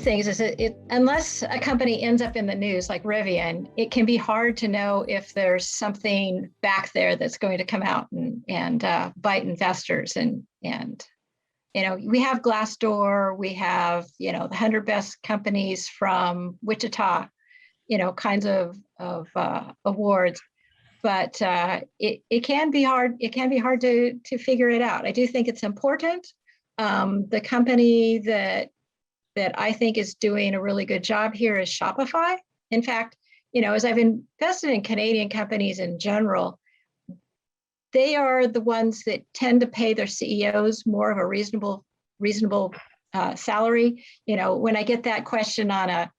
things is unless a company ends up in the news like Rivian, it can be hard to know if there's something back there that's going to come out and bite investors. And we have Glassdoor, we have the 100 best companies from Wichita, kinds of awards. But it can be hard. It can be hard to figure it out. I do think it's important. The company that I think is doing a really good job here is Shopify. In fact, as I've invested in Canadian companies in general, they are the ones that tend to pay their CEOs more of a reasonable salary. When I get that question on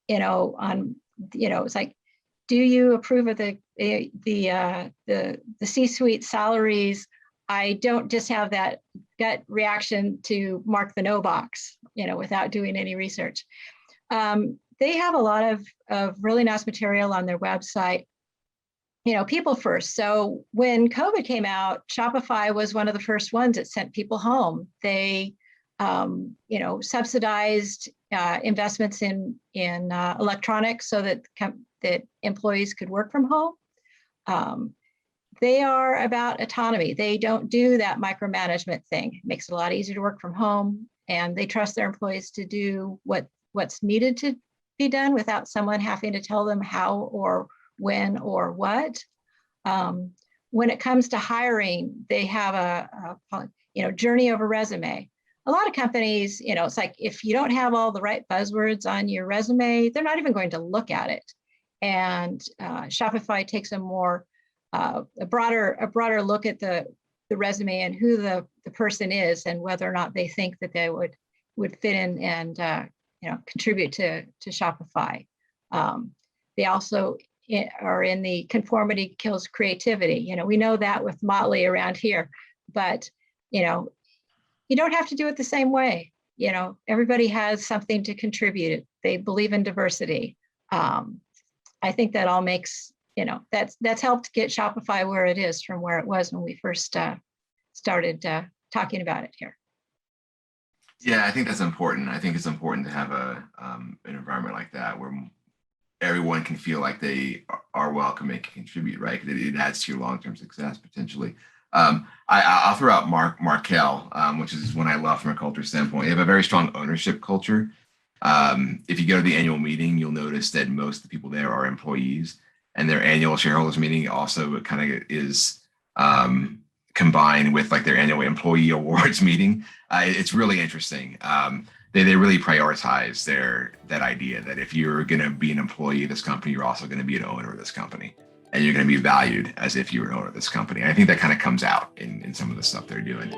it's like, do you approve of the C-suite salaries? I don't just have that gut reaction to mark the no box, without doing any research. They have a lot of really nice material on their website. People first. So when COVID came out, Shopify was one of the first ones that sent people home. They, subsidized investments in electronics so that employees could work from home. They are about autonomy. They don't do that micromanagement thing. It makes it a lot easier to work from home, and they trust their employees to do what's needed to be done without someone having to tell them how or when or what. When it comes to hiring, they have a journey over resume. A lot of companies, it's like if you don't have all the right buzzwords on your resume, they're not even going to look at it. And Shopify takes a broader look at the resume and who the person is and whether or not they think that they would fit in and contribute to Shopify. They also are in the conformity kills creativity. We know that with Motley around here, but you don't have to do it the same way. Everybody has something to contribute. They believe in diversity. I think that all makes that's helped get Shopify where it is from where it was when we first started talking about it here. Yeah, I think that's important. I think it's important to have an environment like that where everyone can feel like they are welcome and can contribute, right? It adds to your long-term success potentially. I'll throw out Markel, which is one I love from a culture standpoint. They have a very strong ownership culture. If you go to the annual meeting, you'll notice that most of the people there are employees, and their annual shareholders meeting also kind of is combined with like their annual employee awards meeting. It's really interesting. They really prioritize that idea that if you're going to be an employee of this company, you're also going to be an owner of this company, and you're going to be valued as if you were an owner of this company. And I think that kind of comes out in some of the stuff they're doing.